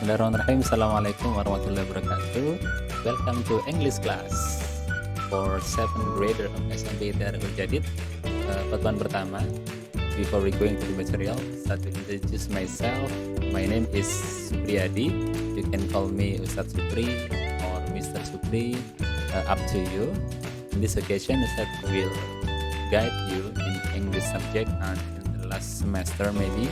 Bismillahirrahmanirrahim. Assalamualaikum warahmatullahi wabarakatuh. Welcome to English class for 7th grader of SMP Darul Jadid. Pertemuan pertama. Before we going to the material, start to introduce myself. My name is Supriyadi. You can call me Ustadz Supri or Mr. Supri, up to you. In this occasion, Ustadz will guide you in English subject and in the last semester maybe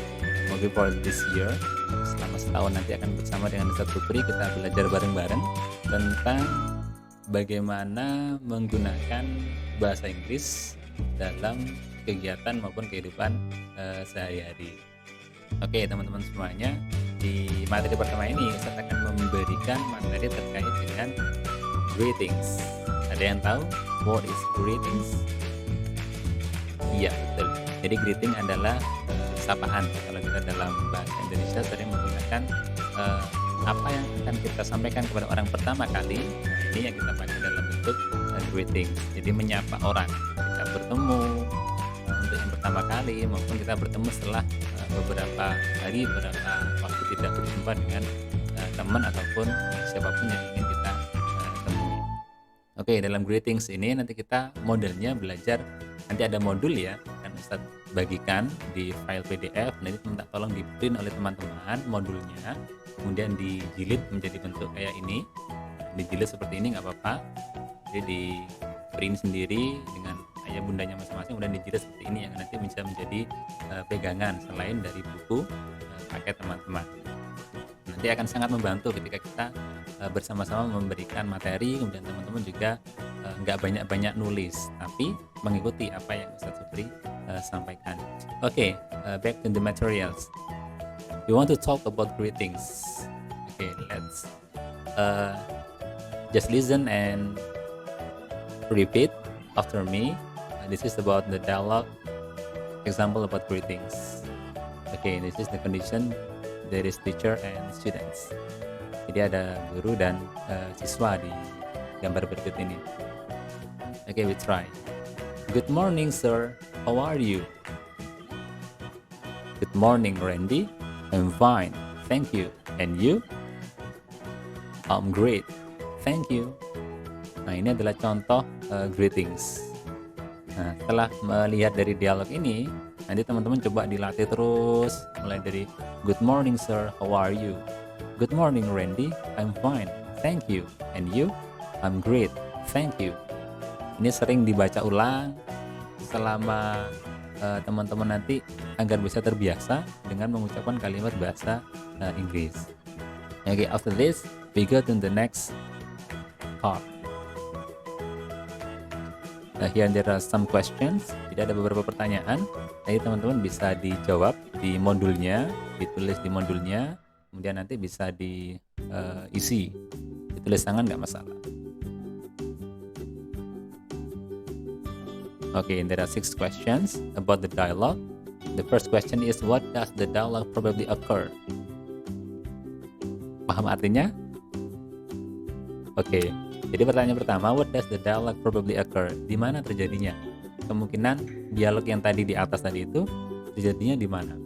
for this year. Selama setahun nanti akan bersama dengan Ustadz Supri kita belajar bareng-bareng tentang bagaimana menggunakan bahasa Inggris dalam kegiatan maupun kehidupan sehari-hari. Oke teman-teman semuanya, di materi pertama ini Ustadz akan memberikan materi terkait dengan greetings. Ada yang tahu what is greetings? Iya betul. Jadi greeting adalah sapaan. Kalau kita dalam bahasa Indonesia sering menggunakan apa yang akan kita sampaikan kepada orang pertama kali. Nah, ini yang kita pakai dalam bentuk greeting. Jadi menyapa orang kita bertemu untuk yang pertama kali maupun kita bertemu setelah beberapa hari, beberapa waktu tidak berjumpa dengan teman ataupun siapapun yang ingin kita temui. Oke, dalam greetings ini nanti kita modelnya belajar. Nanti ada modul ya, kan Ustadz bagikan di file PDF. Nanti minta tolong di print oleh teman-teman modulnya, kemudian dijilid menjadi bentuk kayak ini. Dijilid seperti ini nggak apa-apa. Jadi di print sendiri dengan ayah bundanya masing-masing, kemudian dijilid seperti ini yang nanti bisa menjadi pegangan selain dari buku pakai teman-teman. Nanti akan sangat membantu ketika kita bersama-sama memberikan materi, kemudian teman-teman juga nggak banyak-banyak nulis, tapi mengikuti apa yang Ustadz Supri sampaikan. Oke, back to the materials. We want to talk about greetings. Okay, let's just listen and repeat after me. This is about the dialogue example about greetings. Okay, this is the condition. There is teacher and students. Jadi ada guru dan siswa di gambar berikut ini. Okay, we try. Good morning, sir. How are you? Good morning, Randy. I'm fine. Thank you. And you? I'm great. Thank you. Nah, ini adalah contoh greetings. Nah, setelah melihat dari dialog ini, nanti teman-teman coba dilatih terus, mulai dari good morning, sir. How are you? Good morning, Randy. I'm fine. Thank you. And you? I'm great. Thank you. Ini sering dibaca ulang selama teman-teman nanti agar bisa terbiasa dengan mengucapkan kalimat bahasa Inggris. Okay, after this, we go to the next part. Here there are some questions. Jadi ada beberapa pertanyaan. Jadi teman-teman bisa dijawab di modulnya, ditulis di modulnya, kemudian nanti bisa diisi, ditulis tangan nggak masalah. Okay, and there are 6 questions about the dialogue. The first question is, what does the dialogue probably occur? Paham artinya? Oke, jadi pertanyaan pertama, what does the dialogue probably occur? Di mana terjadinya? Kemungkinan dialog yang tadi di atas tadi itu terjadinya di mana?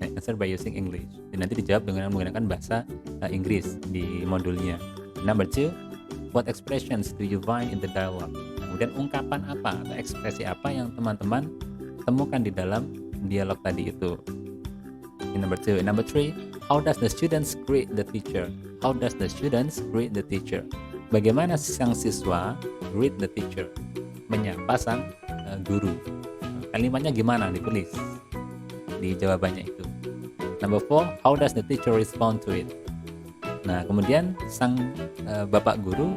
Answer by using English. Dan nanti dijawab dengan menggunakan bahasa Inggris di modulnya. Number 2, what expressions do you find in the dialogue? Kemudian ungkapan apa atau ekspresi apa yang teman-teman temukan di dalam dialog tadi itu. Number 2. Number 3, how does the students greet the teacher? How does the students greet the teacher? Bagaimana sang siswa greet the teacher? Menyapa sang guru. Kalimatnya gimana? Ditulis di jawabannya itu. Number 4, how does the teacher respond to it? Nah, kemudian sang bapak guru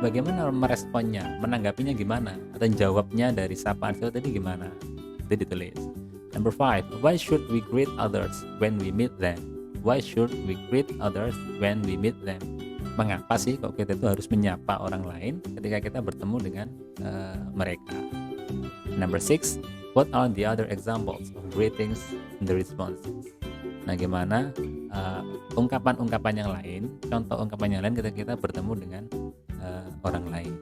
bagaimana meresponnya, menanggapinya gimana, atau jawabnya dari sapaan itu tadi gimana, itu ditulis. Number 5, why should we greet others when we meet them? Why should we greet others when we meet them? Mengapa sih kok kita itu harus menyapa orang lain ketika kita bertemu dengan mereka? Number 6, what are the other examples of greetings and the responses? Nah, gimana ungkapan-ungkapan yang lain, contoh ungkapan yang lain ketika kita bertemu dengan orang lain,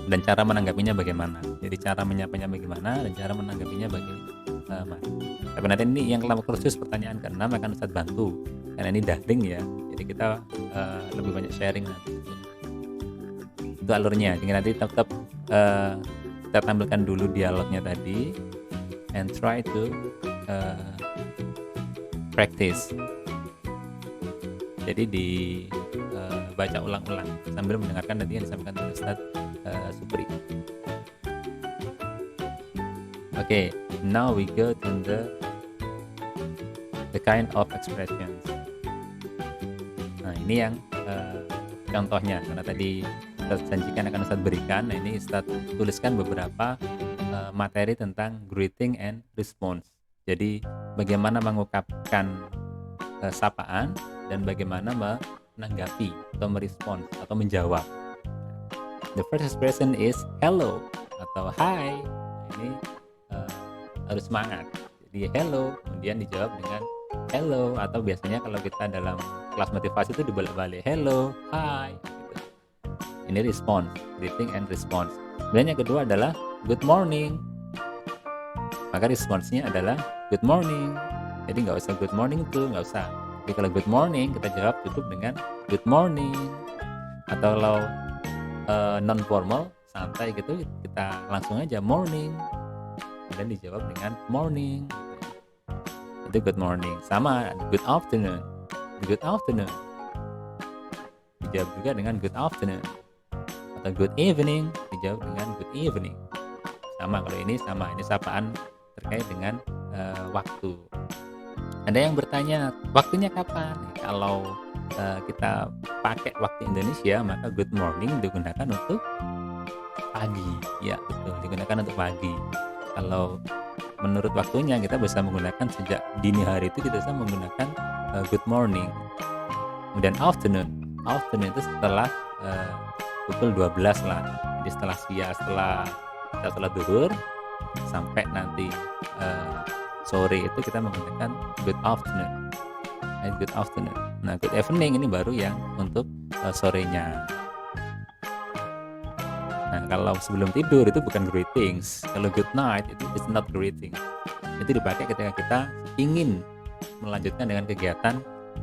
dan cara menanggapinya bagaimana. Jadi cara menyapanya bagaimana dan cara menanggapinya bagaimana. Tapi nanti ini yang kelompok khusus pertanyaan ke-6 akan Ustadz bantu karena ini daring ya, jadi kita lebih banyak sharing nanti. Itu alurnya. Jadi nanti tetap kita tampilkan dulu dialognya tadi and try to practice. Jadi dibaca ulang-ulang sambil mendengarkan nanti yang disampaikan oleh Ustadz Supri. Okay, now we go to the kind of expressions. Nah, ini yang contohnya, karena tadi Ustadz janjikan akan Ustadz berikan. Nah, ini Ustadz tuliskan beberapa materi tentang greeting and response. Jadi bagaimana mengungkapkan sapaan dan bagaimana menanggapi atau merespons atau menjawab. The first expression is hello atau hi. Ini harus semangat. Jadi hello, kemudian dijawab dengan hello, atau biasanya kalau kita dalam kelas motivasi itu dibalik-balik hello, hi gitu. Ini response, greeting and response. Kemudian yang kedua adalah good morning. Maka responsnya adalah good morning. Jadi nggak usah good morning tuh, nggak usah. Jadi kalau good morning kita jawab cukup dengan good morning. Atau kalau non formal santai gitu, kita langsung aja morning. Dan dijawab dengan morning. Itu good morning. Sama good afternoon. Good afternoon. Dijawab juga dengan good afternoon. Atau good evening, dijawab dengan good evening. Sama, kalau ini sama, ini sapaan terkait dengan waktu. Ada yang bertanya waktunya kapan? Kalau kita pakai waktu Indonesia, maka good morning digunakan untuk pagi. Ya betul, digunakan untuk pagi. Kalau menurut waktunya kita bisa menggunakan sejak dini hari itu kita bisa menggunakan good morning. Kemudian afternoon itu setelah pukul 12 lah. Jadi setelah siang, setelah duhur sampai nanti sore itu kita menggunakan good afternoon. Good afternoon. Nah, good evening ini baru yang untuk sorenya. Nah, kalau sebelum tidur itu bukan greetings. Kalau good night itu is not greeting. Itu dipakai ketika kita ingin melanjutkan dengan kegiatan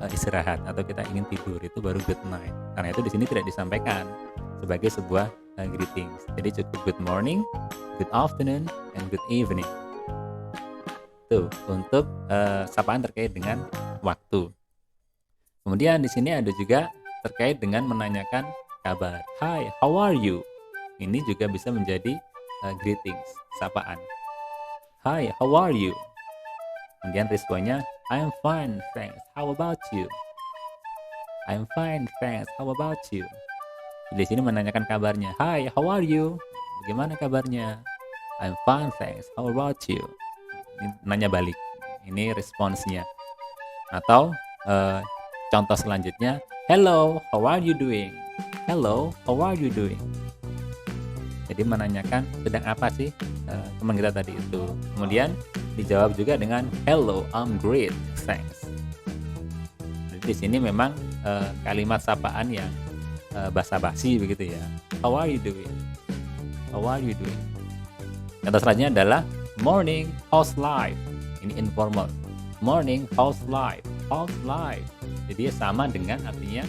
istirahat atau kita ingin tidur, itu baru good night. Karena itu di sini tidak disampaikan sebagai sebuah greetings. Jadi cukup good morning, good afternoon, and good evening. Tuh, untuk sapaan terkait dengan waktu. Kemudian di sini ada juga terkait dengan menanyakan kabar. Hi, how are you? Ini juga bisa menjadi greetings, sapaan. Hi, how are you? Kemudian responnya, I'm fine, thanks. How about you? I'm fine, thanks. How about you? Di sini menanyakan kabarnya. Hi, how are you? Bagaimana kabarnya? I'm fine, thanks. How about you? Ini nanya balik. Ini responsnya. Atau contoh selanjutnya, hello, how are you doing? Hello, how are you doing? Jadi menanyakan sedang apa sih teman kita tadi itu. Kemudian dijawab juga dengan hello, I'm great, thanks. Jadi di sini memang kalimat sapaan yang basa-basi begitu ya. How are you doing? How are you doing? Contoh selanjutnya adalah morning, how's life? Ini informal. Morning, how's life? How's life? Jadi sama dengan artinya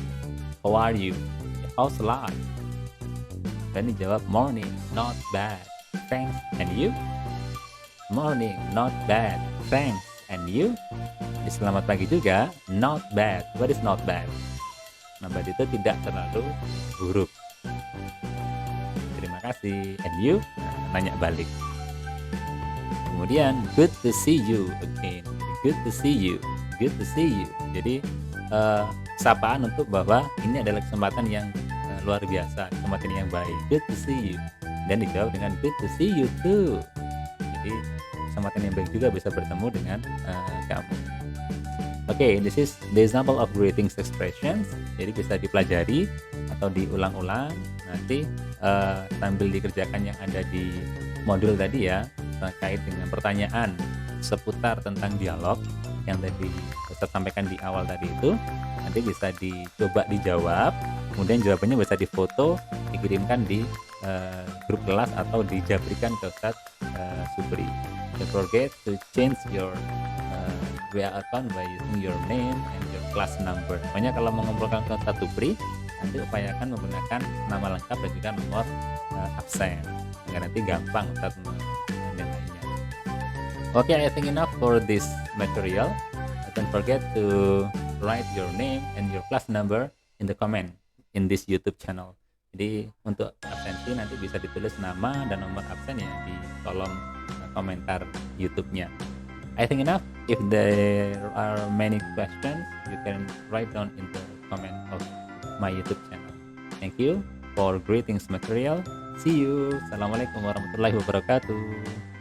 how are you? How's life? Dan dijawab morning, not bad, thanks, and you? Morning, not bad, thanks, and you? Jadi selamat pagi juga, not bad. What is not bad? Not bad itu tidak terlalu buruk. Terima kasih, and you? Nah, nanya balik. Kemudian good to see you again. Good to see you. Good to see you. Jadi sapaan untuk bahwa ini adalah kesempatan yang luar biasa, kesempatan yang baik. Good to see you. Dan dijawab dengan good to see you too. Jadi kesempatan yang baik juga bisa bertemu dengan kamu. Okay, this is the example of greetings expressions. Jadi bisa dipelajari atau diulang-ulang. Nanti sambil dikerjakan yang ada di modul tadi ya, terkait dengan pertanyaan seputar tentang dialog yang tadi saya sampaikan di awal tadi itu, nanti bisa dicoba dijawab. Kemudian jawabannya bisa difoto, dikirimkan di grup kelas atau dijabrikan ke Ustadz Supri. Don't forget to change your WA account by using your name and your class number. Pokoknya kalau mengumpulkan satu pre, nanti upayakan menggunakan nama lengkap dan juga nomor absen, agar nanti gampang Ustaz menilainya. Okay, I think enough for this material. Don't forget to write your name and your class number in the comment in this YouTube channel. Jadi untuk absensi nanti bisa ditulis nama dan nomor absen ya di kolom komentar YouTube-nya. I think enough. If there are many questions, you can write down in the comment of my YouTube channel. Thank you for greetings material. See you. Assalamualaikum warahmatullahi wabarakatuh.